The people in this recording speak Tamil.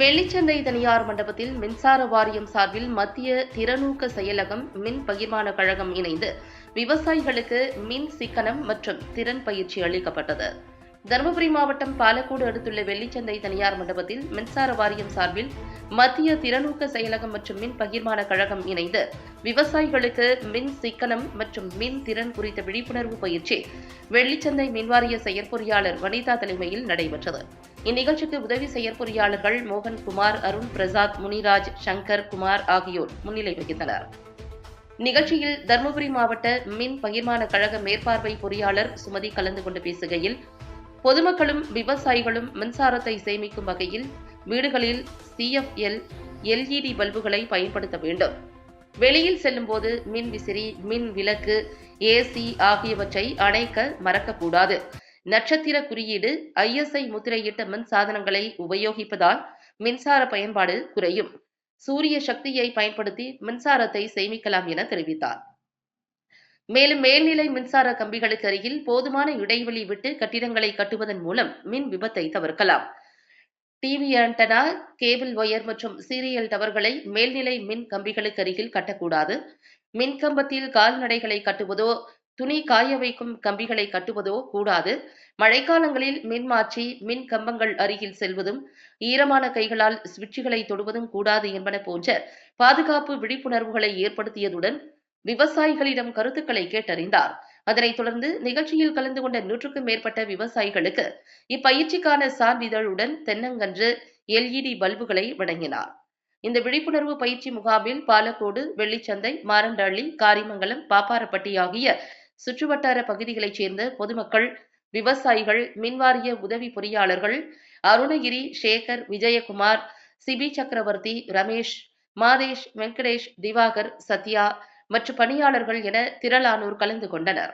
வெள்ளிச்சந்தை தனியார் மண்டபத்தில் மின்சார வாரியம் சார்பில் மத்திய திறனூக்க செயலகம் மின் பகிர்மான கழகம் இணைந்து விவசாயிகளுக்கு மின் சிக்கனம் மற்றும் திறன் பயிற்சி அளிக்கப்பட்டது. தருமபுரி மாவட்டம் பாலக்கோடு அடுத்துள்ள வெள்ளிச்சந்தை தனியார் மண்டபத்தில் மின்சார வாரியம் சார்பில் மத்திய திறனூக்க செயலகம் மற்றும் மின் பகிர்மான கழகம் இணைந்து விவசாயிகளுக்கு மின் சிக்கனம் மற்றும் மின் திறன் குறித்த விழிப்புணர்வு பயிற்சி வெள்ளிச்சந்தை மின்வாரிய செயற்பொறியாளர் வனிதா தலைமையில் நடைபெற்றது. இந்நிகழ்ச்சிக்கு உதவி செயற்பொறியாளர்கள் மோகன்குமார், அருண் பிரசாத், முனிராஜ், சங்கர் குமார் ஆகியோர் முன்னிலை வகித்தனர். நிகழ்ச்சியில் தருமபுரி மாவட்ட மின் பகிர்மான கழக மேற்பார்வை பொறியாளர் சுமதி கலந்து கொண்டு பேசுகையில், பொதுமக்களும் விவசாயிகளும் மின்சாரத்தை சேமிக்கும் வகையில் வீடுகளில் CFL LED பல்புகளை பயன்படுத்த வேண்டும். வெளியில் செல்லும்போது மின் விசிறி, மின் விளக்கு, AC ஆகியவற்றை அணைக்க மறக்கக்கூடாது. நட்சத்திர குறியீடு, ISI முத்திரையிட்ட மின் சாதனங்களை உபயோகிப்பதால் மின்சார பயன்பாடு குறையும். சூரிய சக்தியை பயன்படுத்தி மின்சாரத்தை சேமிக்கலாம் என தெரிவித்தார். மேலும் மேல்நிலை மின்சார கம்பிகளுக்கு அருகில் போதுமான இடைவெளி விட்டு கட்டிடங்களை கட்டுவதன் மூலம் மின் விபத்தை தவிர்க்கலாம். டிவி ஆண்டனா, கேபிள் ஒயர் மற்றும் சீரியல் டவர்களை மேல்நிலை மின் கம்பிகளுக்கு அருகில் கட்டக்கூடாது. மின்கம்பத்தில் கால்நடைகளை கட்டுவதோ, துணி காய வைக்கும் கம்பிகளை கட்டுவதோ கூடாது. மழைக்காலங்களில் மின்மாற்றி, மின் கம்பங்கள் அருகில் செல்வதும், ஈரமான கைகளால் சுவிட்சுகளை தொடுவதும் கூடாது என்பன போன்ற பாதுகாப்பு விழிப்புணர்வுகளை ஏற்படுத்தியதுடன் விவசாயிகளிடம் கருத்துக்களை கேட்டறிந்தார். அதனைத் தொடர்ந்து நிகழ்ச்சியில் கலந்து கொண்ட 100க்கும் மேற்பட்ட விவசாயிகளுக்கு இப்பயிற்சிக்கான சான்றிதழுடன் தென்னங்கன்று, LED பல்புகளை வழங்கினார். இந்த விழிப்புணர்வு பயிற்சி முகாமில் பாலக்கோடு, வெள்ளிச்சந்தை, மாரண்டஹள்ளி, காரிமங்கலம், பாப்பாரப்பட்டி ஆகிய சுற்றுவட்டார பகுதிகளைச் சேர்ந்த பொதுமக்கள், விவசாயிகள், மின்வாரிய உதவி பொறியாளர்கள் அருணகிரி, சேகர், விஜயகுமார், சிபி சக்கரவர்த்தி, ரமேஷ், மாதேஷ், வெங்கடேஷ், திவாகர், சத்யா மற்றும் பணியாளர்கள் என திரளானோர் கலந்து கொண்டனர்.